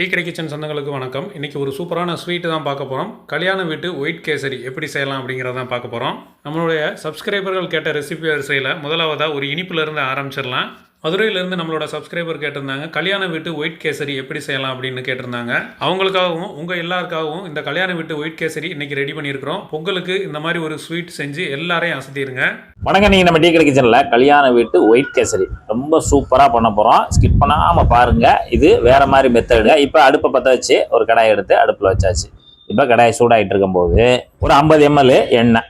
Tea கடை kitchen சொந்தங்களுக்கு வணக்கம். இன்றைக்கி ஒரு சூப்பரான ஸ்வீட்டு தான் பார்க்க போகிறோம். கல்யாண வீட்டு ஒயிட் கேசரி எப்படி செய்யலாம் அப்படிங்கிறத தான் பார்க்க போகிறோம். நம்மளுடைய சப்ஸ்கிரைபர்கள் கேட்ட ரெசிபி வரிசையில் முதலாவதாக ஒரு இனிப்புலேருந்து ஆரம்பிச்சிடலாம். மதுரையிலேருந்து நம்மளோட சப்ஸ்கிரைபர் கேட்டிருந்தாங்க, கல்யாண வீட்டு ஒயிட் கேசரி எப்படி செய்யலாம் அப்படின்னு கேட்டிருந்தாங்க. அவங்களுக்காகவும் உங்கள் எல்லாருக்காகவும் இந்த கல்யாண வீட்டு ஒயிட் கேசரி இன்றைக்கி ரெடி பண்ணியிருக்கிறோம். பொங்கலுக்கு இந்த மாதிரி ஒரு ஸ்வீட் செஞ்சு எல்லாரையும் அசத்திடுங்க. வணக்கம். நீங்கள் நம்ம டீ கடை கிச்சனில் கல்யாண வீட்டு ஒயிட் கேசரி ரொம்ப சூப்பராக பண்ண போகிறோம். ஸ்கிப் பண்ணாமல் பாருங்கள். இது வேறு மாதிரி மெத்தடு. இப்போ அடுப்பை பற்ற வச்சு ஒரு கடாயை எடுத்து அடுப்பில் வச்சாச்சு. இப்போ கடாய் சூடாகிட்டு இருக்கும்போது ஒரு 50 ml எண்ணெய்,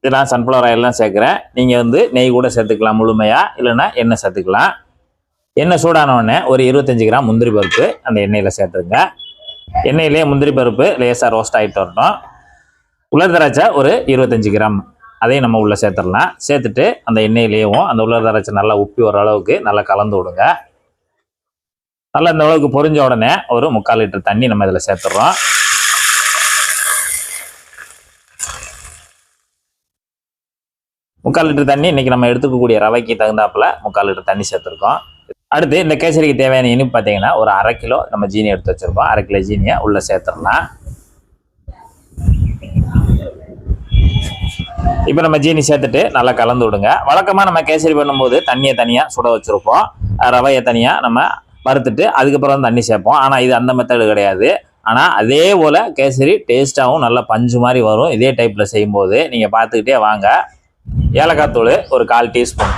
இது நான் சன்ஃப்ளவர் ஆயிலெலாம் சேர்க்குறேன். நீங்கள் நெய் கூட சேர்த்துக்கலாம் முழுமையாக, இல்லைன்னா எண்ணெய் சேர்த்துக்கலாம். எண்ணெய் சூடானோடனே ஒரு 25 கிராம் முந்திரி பருப்பு அந்த எண்ணெயில் சேர்த்துருங்க. எண்ணெயிலே முந்திரி பருப்பு லேசாக ரோஸ்ட் ஆகிட்டு வரணும். உலர் திராட்சை ஒரு 25 கிராம் அதையும் நம்ம உள்ளே சேர்த்துடலாம். சேர்த்துட்டு அந்த எண்ணெயிலேயும் அந்த உலர் திராட்சை நல்லா உப்பி வர அளவுக்கு நல்லா கலந்து விடுங்க. நல்லா இந்த அளவுக்கு பொரிஞ்ச உடனே ஒரு 3/4 லிட்டர் தண்ணி நம்ம இதில் சேர்த்துடுறோம். முக்கால் லிட்டர் தண்ணி இன்றைக்கி நம்ம எடுத்துக்கக்கூடிய ரவைக்கு தகுந்தாப்பில் 3/4 லிட்டர் தண்ணி சேர்த்துருக்கோம். அடுத்து இந்த கேசரிக்கு தேவையான இனிப்பு பார்த்தீங்கன்னா ஒரு 1/2 கிலோ நம்ம ஜீனி எடுத்து வச்சுருக்கோம். 1/2 கிலோ ஜீனியை உள்ளே சேர்த்துடலாம். இப்போ நம்ம ஜீனி சேர்த்துட்டு நல்லா கலந்து விடுங்க. வழக்கமாக நம்ம கேசரி பண்ணும்போது தண்ணியை தனியாக சுட வச்சுருப்போம், ரவையை தனியாக நம்ம வறுத்துட்டு அதுக்கப்புறம் தண்ணி சேர்ப்போம். ஆனால் இது அந்த மெத்தடு கிடையாது. ஆனால் அதே போல் கேசரி டேஸ்ட்டாகவும் நல்லா பஞ்சு மாதிரி வரும். இதே டைப்பில் செய்யும்போது நீங்கள் பார்த்துக்கிட்டே வாங்க. ஏலக்காய் தூள் ஒரு 1/4 டீஸ்பூன்.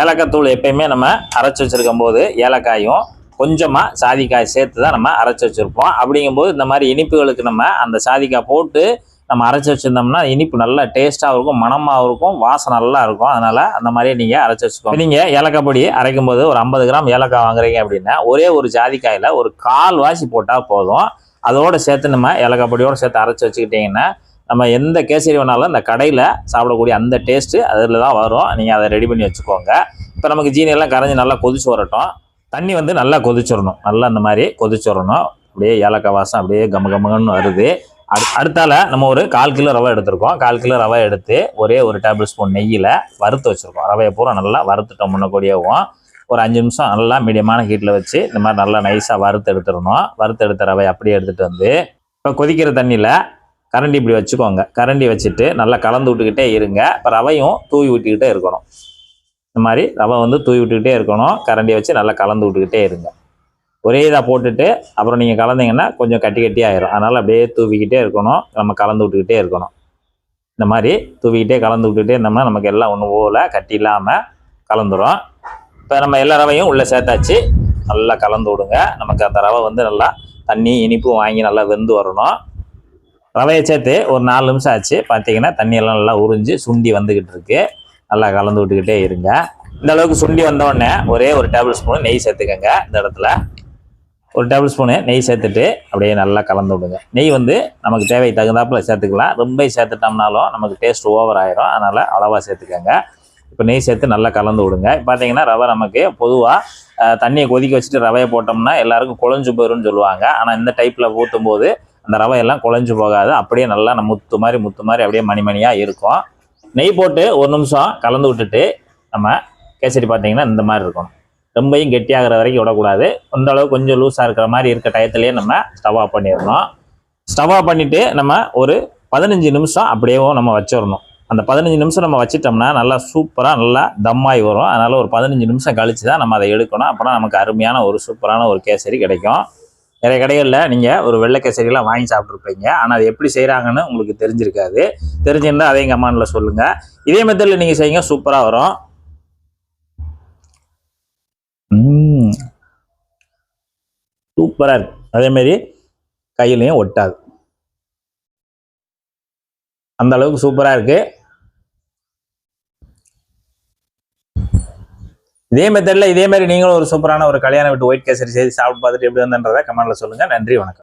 ஏலக்காய் தூள் எப்பயுமே நம்ம அரைச்சி வச்சுருக்கும் போது ஏலக்காயும் கொஞ்சமாக சாதிக்காய் சேர்த்து தான் நம்ம அரைச்சி வச்சுருப்போம். அப்படிங்கும்போது இந்த மாதிரி இனிப்புகளுக்கு நம்ம அந்த சாதிக்காய் போட்டு நம்ம அரைச்சி வச்சுருந்தோம்னா இனிப்பு நல்லா டேஸ்ட்டாகவும் இருக்கும், மணமாகவும் இருக்கும், வாசனை நல்லா இருக்கும். அதனால் அந்த மாதிரியே நீங்கள் அரைச்சி வச்சுக்கோங்க. நீங்கள் ஏலக்காய் பொடி அரைக்கும் போது ஒரு 50 கிராம் ஏலக்காய் வாங்குறீங்க அப்படின்னா ஒரே ஒரு ஜாதிக்காயில் ஒரு 1/4 வாசி போட்டால் போதும். அதோடு சேர்த்து நம்ம ஏலக்காய் பொடியோடு சேர்த்து அரைச்சி வச்சுக்கிட்டிங்கன்னா நம்ம எந்த கேசரி வேணாலும் இந்த கடையில் சாப்பிடக்கூடிய அந்த டேஸ்ட்டு அதில் தான் வரும். நீங்கள் அதை ரெடி பண்ணி வச்சுக்கோங்க. இப்போ நமக்கு ஜீனியெல்லாம் கரைஞ்சி நல்லா கொதிச்சு வரட்டும். தண்ணி நல்லா கொதிச்சிடணும். நல்லா அந்த மாதிரி கொதிச்சிடணும். அப்படியே ஏலக்காய் வாசம் அப்படியே கமகமன்னு வருது. அடுத்தால நம்ம ஒரு 1/4 கிலோ ரவை எடுத்துருக்கோம். 1/4 கிலோ ரவை எடுத்து ஒரே ஒரு டேபிள் ஸ்பூன் நெய்யில் வறுத்து வச்சுருக்கோம். ரவையை பூரா நல்லா வறுத்துட்டோம். முன்னக்கூடியவும் ஒரு 5 நிமிஷம் நல்லா மீடியமான ஹீட்டில் வச்சு இந்த மாதிரி நல்லா நைஸாக வறுத்து எடுத்துடணும். வறுத்து எடுத்த ரவை அப்படியே எடுத்துகிட்டு இப்போ கொதிக்கிற தண்ணியில் கரண்டி இப்படி வச்சுக்கோங்க. கரண்டி வச்சுட்டு நல்லா கலந்து விட்டுக்கிட்டே இருங்க. இப்போ ரவையும் தூவி விட்டுக்கிட்டே இருக்கணும். இந்த மாதிரி ரவை தூவி விட்டுக்கிட்டே இருக்கணும். கரண்டியை வச்சு நல்லா கலந்து விட்டுக்கிட்டே இருங்க. ஒரே இதாக போட்டுட்டு அப்புறம் நீங்கள் கலந்தீங்கன்னா கொஞ்சம் கட்டி ஆயிரும். அதனால் அப்படியே தூவிக்கிட்டே இருக்கணும். நம்ம கலந்து விட்டுக்கிட்டே இருக்கணும். இந்த மாதிரி தூவிக்கிட்டே கலந்து விட்டுக்கிட்டே இருந்தோம்னா நமக்கு எல்லாம் ஒன்று போல் கட்டி இல்லாமல் கலந்துரும். இப்போ நம்ம எல்லா ரவையும் உள்ளே சேர்த்தாச்சு. நல்லா கலந்து விடுங்க. நமக்கு அந்த ரவை நல்லா தண்ணி இனிப்பும் வாங்கி நல்லா வெந்து வரணும். ரவையை சேர்த்து ஒரு 4 நிமிஷம் ஆச்சு. பார்த்தீங்கன்னா தண்ணியெல்லாம் நல்லா உறிஞ்சி சுண்டி வந்துக்கிட்டு இருக்கு. நல்லா கலந்து விட்டுக்கிட்டே இருங்க. இந்த அளவுக்கு சுண்டி வந்தோடனே ஒரே ஒரு டேபிள் ஸ்பூன் நெய் சேர்த்துக்கங்க. இந்த இடத்துல ஒரு டேபிள் ஸ்பூனு நெய் சேர்த்துட்டு அப்படியே நல்லா கலந்து விடுங்க. நெய் நமக்கு தேவை தகுந்தாப்பில் சேர்த்துக்கலாம். ரொம்ப சேர்த்துட்டோம்னாலும் நமக்கு டேஸ்ட் ஓவர் ஆயிரும். அதனால் அளவாக சேர்த்துக்கங்க. இப்போ நெய் சேர்த்து நல்லா கலந்து விடுங்க. பார்த்தீங்கன்னா ரவை நமக்கு பொதுவாக தண்ணியை கொதிக்க வச்சுட்டு ரவையை போட்டோம்னா எல்லாருக்கும் குழஞ்சு போயிடும்னு சொல்லுவாங்க. ஆனால் இந்த டைப்பில் ஊற்றும் போது அந்த ரவையெல்லாம் குழஞ்சு போகாது. அப்படியே நல்லா முத்து மாதிரி அப்படியே மணிமணியாக இருக்கும். நெய் போட்டு ஒரு நிமிஷம் கலந்து விட்டுட்டு நம்ம கேசரி பார்த்தீங்கன்னா இந்த மாதிரி இருக்கணும். ரொம்பையும் கெட்டியாகிற வரைக்கும் விடக்கூடாது. அந்த அளவு கொஞ்சம் லூஸாக இருக்கிற மாதிரி இருக்க டயத்துலேயே நம்ம ஸ்டவ் ஆஃப் பண்ணிடணும். ஸ்டவ் ஆஃப் பண்ணிவிட்டு நம்ம ஒரு 15 நிமிஷம் அப்படியே நம்ம வச்சிடணும். அந்த 15 நிமிஷம் நம்ம வச்சிட்டோம்னா நல்லா சூப்பராக நல்லா தம்மாகி வரும். அதனால் ஒரு 15 நிமிஷம் கழித்து தான் நம்ம அதை எடுக்கணும். அப்போனா நமக்கு அருமையான ஒரு சூப்பரான ஒரு கேசரி கிடைக்கும். நிறைய கடைகளில் நீங்கள் ஒரு வெள்ளை கேசரிலாம் வாங்கி சாப்பிட்ருப்பீங்க. ஆனால் அது எப்படி செய்கிறாங்கன்னு உங்களுக்கு தெரிஞ்சிருக்காது. தெரிஞ்சிருந்தால் அதையும் கமெண்டில் சொல்லுங்கள். இதே மெத்தடில் நீங்கள் செய்யுங்க, சூப்பராக வரும். சூப்பராக இருக்கு. அதேமாரி கையிலையும் ஒட்டாது. அந்த அளவுக்கு சூப்பராக இருக்குது. இதே மெத்தடில் இதே மாதிரி நீங்களும் ஒரு சூப்பரான ஒரு கல்யாண வீட்டு ஒயிட் கேசரி செய்து சாப்பிட்டு பார்த்துட்டு எப்படி வந்தன்றதை கமெண்ட்டில் சொல்லுங்கள். நன்றி, வணக்கம்.